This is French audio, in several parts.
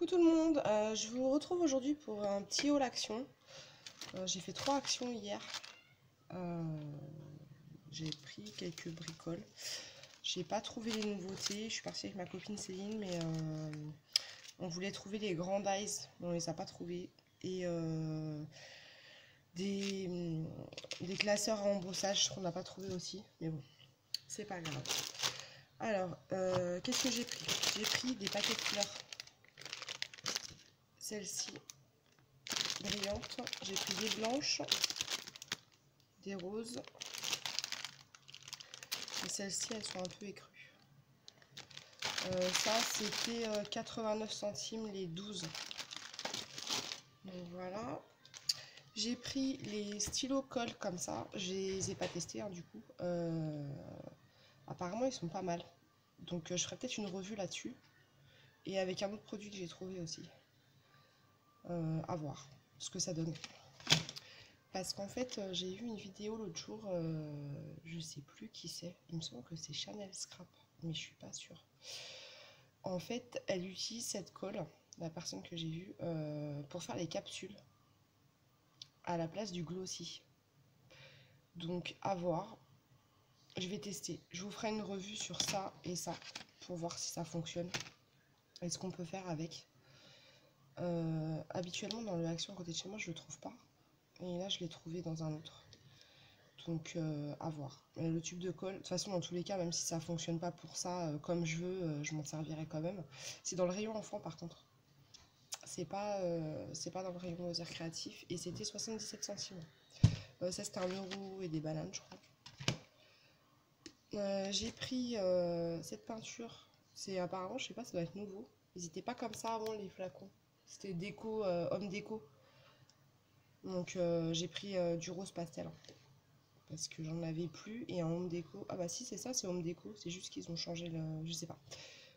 Coucou tout le monde, je vous retrouve aujourd'hui pour un petit haul action. J'ai fait 3 actions hier. Euh, j'ai pris quelques bricoles. J'ai pas trouvé les nouveautés. Je suis partie avec ma copine Céline, mais on voulait trouver les grands dies, mais on les a pas trouvés. Et des, des classeurs à embossage qu'on n'a pas trouvé aussi. Mais bon, c'est pas grave. Alors, qu'est-ce que j'ai pris? J'ai pris des paquets de fleurs. Celle-ci brillante. J'ai pris des blanches, des roses. Et celles-ci, elles sont un peu écrues. Ça, c'était 89 centimes les 12. Donc voilà. J'ai pris les stylos colle comme ça. Je les ai pas testés, hein, du coup. Apparemment, ils sont pas mal. Donc je ferai peut-être une revue là-dessus. Et avec un autre produit que j'ai trouvé aussi. À voir ce que ça donne. Parce qu'en fait, j'ai vu une vidéo l'autre jour, je sais plus qui c'est. Il me semble que c'est Chanel Scrap, mais je suis pas sûre. En fait, elle utilise cette colle, la personne que j'ai vue, pour faire les capsules à la place du glossy. Donc, à voir. Je vais tester. Je vous ferai une revue sur ça et ça pour voir si ça fonctionne et ce qu'on peut faire avec. Habituellement, dans le Action à côté de chez moi, je le trouve pas. Et là, je l'ai trouvé dans un autre. Donc, à voir. Le tube de colle, de toute façon, dans tous les cas, même si ça fonctionne pas pour ça comme je veux, je m'en servirai quand même. C'est dans le rayon enfant, par contre. C'est pas dans le rayon loisirs créatifs. Et c'était 77 centimes. Ça, c'était 1 € et des bananes, je crois. J'ai pris cette peinture. C'est apparemment, je sais pas, ça doit être nouveau. Ils étaient pas comme ça avant, les flacons. C'était déco, homme déco. Donc, j'ai pris du rose pastel, hein, parce que j'en avais plus. Et en home déco, ah bah si, c'est ça, c'est home déco, c'est juste qu'ils ont changé le, je sais pas,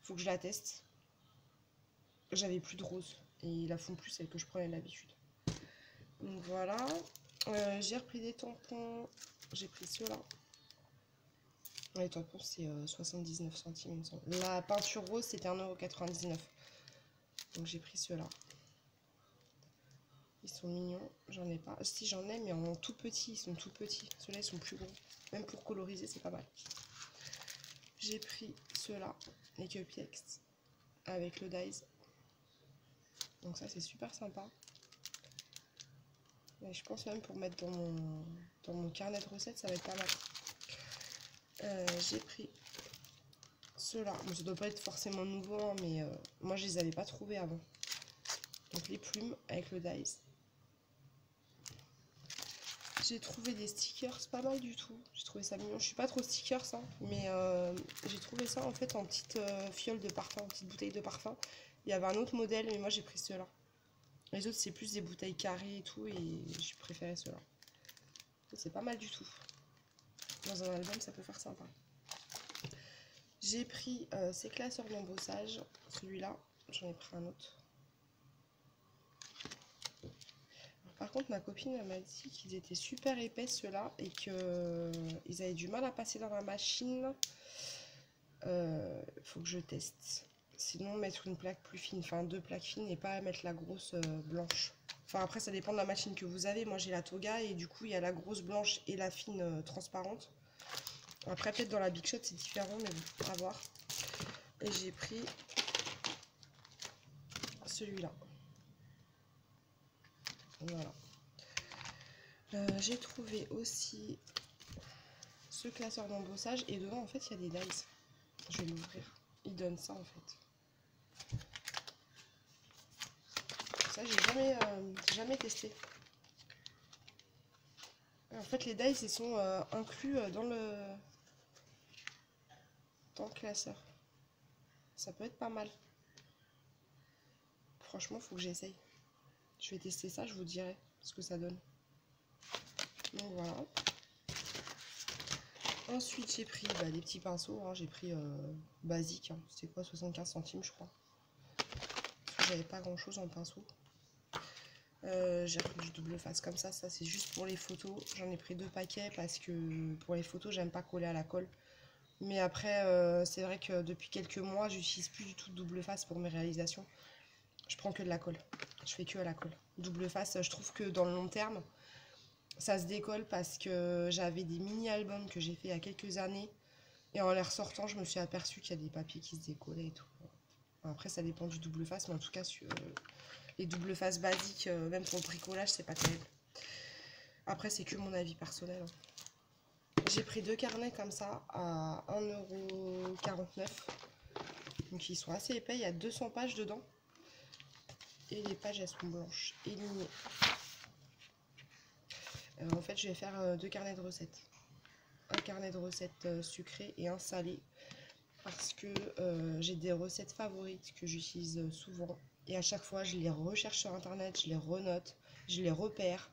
faut que je la teste. J'avais plus de rose et ils la font plus, celle que je prenais d'habitude. Donc voilà. J'ai repris des tampons, j'ai pris ceux-là. Les tampons, c'est 79 centimes, il me semble. La peinture rose, c'était 1,99 €. Donc j'ai pris ceux-là. Ils sont mignons, j'en ai pas. Si, j'en ai, mais en tout petit, ils sont tout petits. Ceux-là, ils sont plus gros. Même pour coloriser, c'est pas mal. J'ai pris ceux-là, les Cupcakes, avec le dies. Donc ça, c'est super sympa. Et je pense même pour mettre dans mon carnet de recettes, ça va être pas mal. J'ai pris ceux-là. Bon, ça doit pas être forcément nouveau, hein, mais moi, je les avais pas trouvés avant. Donc les plumes avec le dies. J'ai trouvé des stickers, pas mal du tout. J'ai trouvé ça mignon. Je suis pas trop stickers, hein, mais j'ai trouvé ça en fait en petite fiole de parfum, en petite bouteille de parfum. Il y avait un autre modèle, mais moi j'ai pris ceux-là. Les autres, c'est plus des bouteilles carrées et tout, et j'ai préféré ceux-là. C'est pas mal du tout. Dans un album, ça peut faire sympa. J'ai pris ces classeurs d'embossage. Celui-là, j'en ai pris un autre. Par contre, ma copine m'a dit qu'ils étaient super épais ceux-là et qu'ils avaient du mal à passer dans la machine. Faut que je teste. Sinon, mettre une plaque plus fine, enfin 2 plaques fines et pas mettre la grosse blanche. Enfin, après, ça dépend de la machine que vous avez. Moi, j'ai la Toga et du coup, il y a la grosse blanche et la fine transparente. Après, peut-être dans la Big Shot, c'est différent, mais bon, à voir. Et j'ai pris celui-là. Voilà. J'ai trouvé aussi ce classeur d'embossage et dedans, en fait, il y a des dies. Je vais l'ouvrir. Il donne ça, en fait. Ça, j'ai jamais testé. En fait, les dies, ils sont inclus dans le classeur. Ça peut être pas mal. Franchement, faut que j'essaye. Je vais tester ça, je vous dirai ce que ça donne. Donc voilà. Ensuite, j'ai pris des petits pinceaux. Hein. J'ai pris basique. Hein. C'était quoi, 75 centimes, je crois. Parce que j'avais pas grand chose en pinceau. J'ai pris du double face comme ça. Ça, c'est juste pour les photos. J'en ai pris 2 paquets parce que pour les photos, j'aime pas coller à la colle. Mais après, c'est vrai que depuis quelques mois, j'utilise plus du tout de double face pour mes réalisations. Je prends que de la colle. Je fais que à la colle. Double face, je trouve que dans le long terme, ça se décolle parce que j'avais des mini-albums que j'ai fait il y a quelques années. Et en les ressortant, je me suis aperçue qu'il y a des papiers qui se décollaient et tout. Après, ça dépend du double face, mais en tout cas, sur les double faces basiques, même pour le bricolage, c'est pas terrible. Après, c'est que mon avis personnel, hein. J'ai pris 2 carnets comme ça à 1,49 €. Donc ils sont assez épais, il y a 200 pages dedans. Et les pages, elles sont blanches et lignées. En fait, je vais faire 2 carnets de recettes. Un carnet de recettes sucrées et un salé. Parce que j'ai des recettes favorites que j'utilise souvent. Et à chaque fois, je les recherche sur internet, je les renote, je les repère.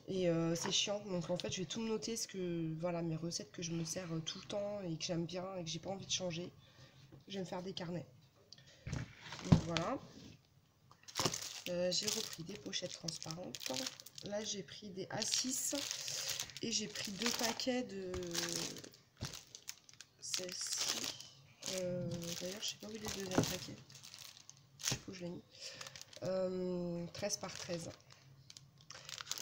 Et c'est chiant. Donc en fait, je vais tout me noter, voilà, mes recettes que je me sers tout le temps et que j'aime bien et que j'ai pas envie de changer. Je vais me faire des carnets. Donc voilà. J'ai repris des pochettes transparentes. Là, j'ai pris des A6 et j'ai pris 2 paquets de celle-ci. D'ailleurs, je sais pas où il est le deuxième paquet. Je sais pas où je l'ai mis. 13 par 13.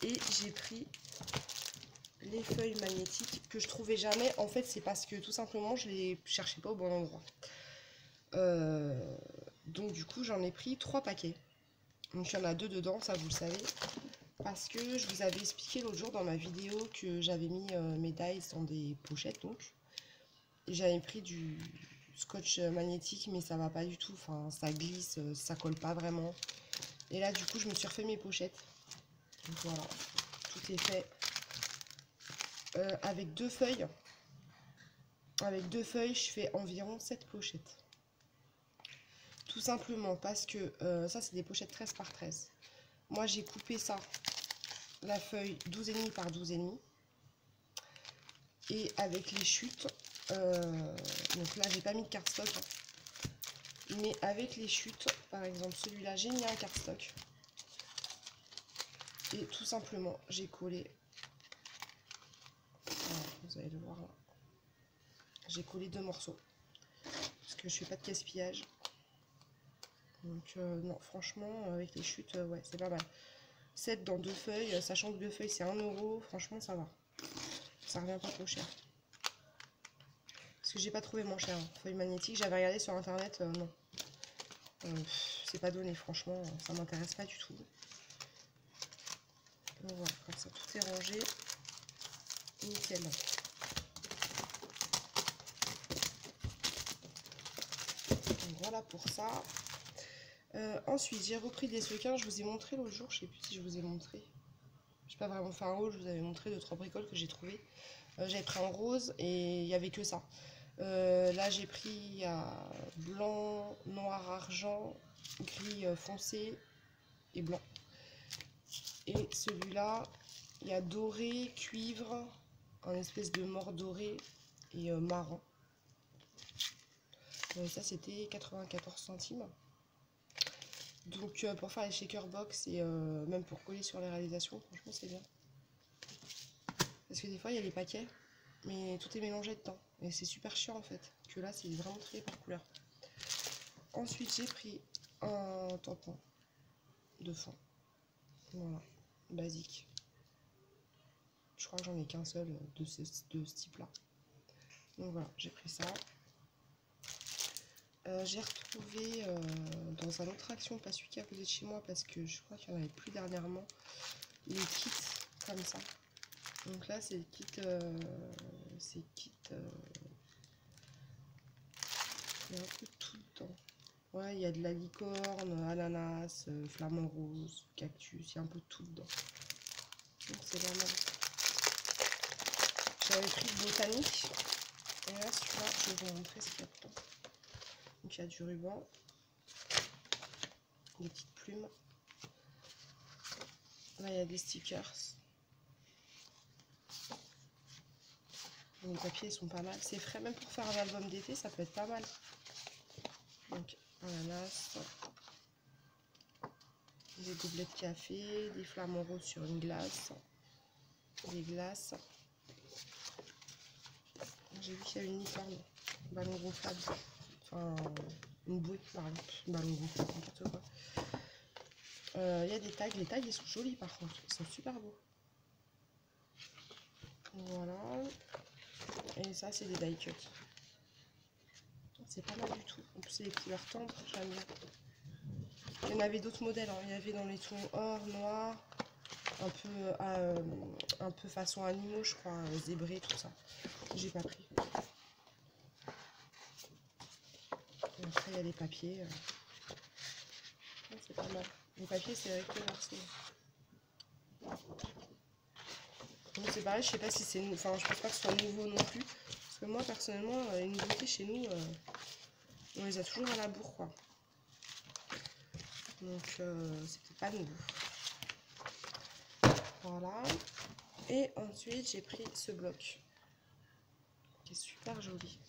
Et j'ai pris les feuilles magnétiques que je trouvais jamais. En fait, c'est parce que tout simplement, je les cherchais pas au bon endroit. Donc du coup, j'en ai pris 3 paquets. Donc il y en a 2 dedans, ça vous le savez. Parce que je vous avais expliqué l'autre jour dans ma vidéo que j'avais mis mes dies dans des pochettes. Donc j'avais pris du scotch magnétique, mais ça va pas du tout. Enfin, ça glisse, ça colle pas vraiment. Et là, du coup, je me suis refait mes pochettes. Donc voilà, tout est fait. Avec 2 feuilles. Avec 2 feuilles, je fais environ 7 pochettes. Tout simplement parce que ça, c'est des pochettes 13 par 13. Moi, j'ai coupé ça, la feuille 12,5 par 12,5. Et avec les chutes, donc là, j'ai pas mis de cardstock. Hein. Mais avec les chutes, par exemple, celui-là, j'ai mis un cardstock. Et tout simplement, j'ai collé. Voilà, vous allez le voir là. J'ai collé 2 morceaux. Parce que je fais pas de gaspillage. Donc non, franchement, avec les chutes, ouais, c'est pas mal. 7 dans 2 feuilles, sachant que 2 feuilles c'est 1 €, franchement ça va. Ça revient pas trop cher. Parce que j'ai pas trouvé moins cher. Hein. Feuilles magnétiques, j'avais regardé sur internet, non. C'est pas donné, franchement, ça m'intéresse pas du tout. Donc voilà, comme ça tout est rangé. Nickel. Donc voilà pour ça. Ensuite, j'ai repris des sequins. Je vous ai montré l'autre jour. Je sais plus si je vous ai montré. Je n'ai pas vraiment fait un haul. Je vous avais montré 2-3 bricoles que j'ai trouvées. J'avais pris en rose et il n'y avait que ça. Là, j'ai pris blanc, noir, argent, gris foncé et blanc. Et celui-là, il y a doré, cuivre, un espèce de mort doré et marron. Ça, c'était 94 centimes. Donc pour faire les shaker box et même pour coller sur les réalisations, franchement c'est bien. Parce que des fois il y a les paquets, mais tout est mélangé dedans. Et c'est super chiant en fait. Que là c'est vraiment trié par couleur. Ensuite j'ai pris un tampon de fond. Voilà, basique. Je crois que j'en ai qu'un seul de ce type là. Donc voilà, j'ai pris ça. J'ai retrouvé dans un autre Action, pas celui qui est à côté de chez moi parce que je crois qu'il n'y en avait plus dernièrement, les kits comme ça. Donc là c'est le kit, il y a un peu tout dedans. Ouais, il y a de la licorne, ananas, flamant rose, cactus, il y a un peu de tout dedans. Donc c'est pas mal. J'avais pris le botanique. Et là celui-là, je vais vous montrer ce qu'il y a dedans. Donc il y a du ruban, des petites plumes. Là il y a des stickers. Les papiers sont pas mal. C'est frais, même pour faire un album d'été, ça peut être pas mal. Donc ananas, des gobelets de café, des flamants roses sur une glace, des glaces. J'ai vu qu'il y avait une licorne, ballon gonflable, enfin une bouée, pardon, ballon gonflable, n'importe quoi. Il y a des tags. Les tags, ils sont jolis par contre. Ils sont super beaux. Voilà. Et ça, c'est des die cut. C'est pas mal du tout. En plus, c'est des couleurs tendres. J'aime bien. Il y en avait d'autres modèles. Hein. Il y avait dans les tons or, noir, un peu façon animaux, je crois, zébré, tout ça. J'ai pas pris. Et après, il y a les papiers. C'est pas mal. Les papiers, c'est avec le morceau. Donc c'est pareil, je sais pas si c'est... Enfin, je pense pas que ce soit nouveau non plus. Parce que moi, personnellement, les nouveautés chez nous, on les a toujours à la bourre, quoi. Donc, c'était pas nouveau. Voilà. Et ensuite, j'ai pris ce bloc. Qui est super joli.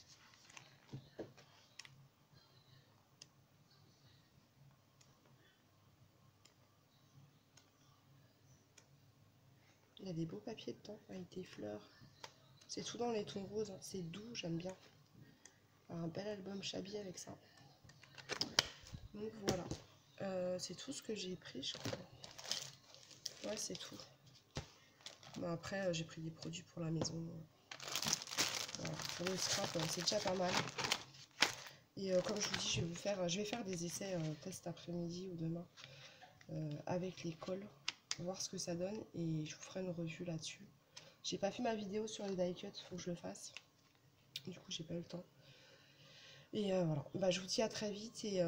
Il y a des beaux papiers dedans, avec des fleurs. C'est tout dans les tons roses, hein. C'est doux, j'aime bien. Un bel album Chabi avec ça. Donc voilà. C'est tout ce que j'ai pris, je crois. Ouais, c'est tout. Bon, après, j'ai pris des produits pour la maison. Voilà. Pour le scrap, c'est déjà pas mal. Et comme je vous dis, je vais faire des essais test après-midi ou demain avec les cols, voir ce que ça donne et je vous ferai une revue là-dessus. J'ai pas fait ma vidéo sur les die cut, faut que je le fasse. Du coup, j'ai pas eu le temps. Et voilà, bah, je vous dis à très vite et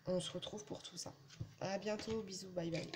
on se retrouve pour tout ça. À bientôt, bisous, bye bye.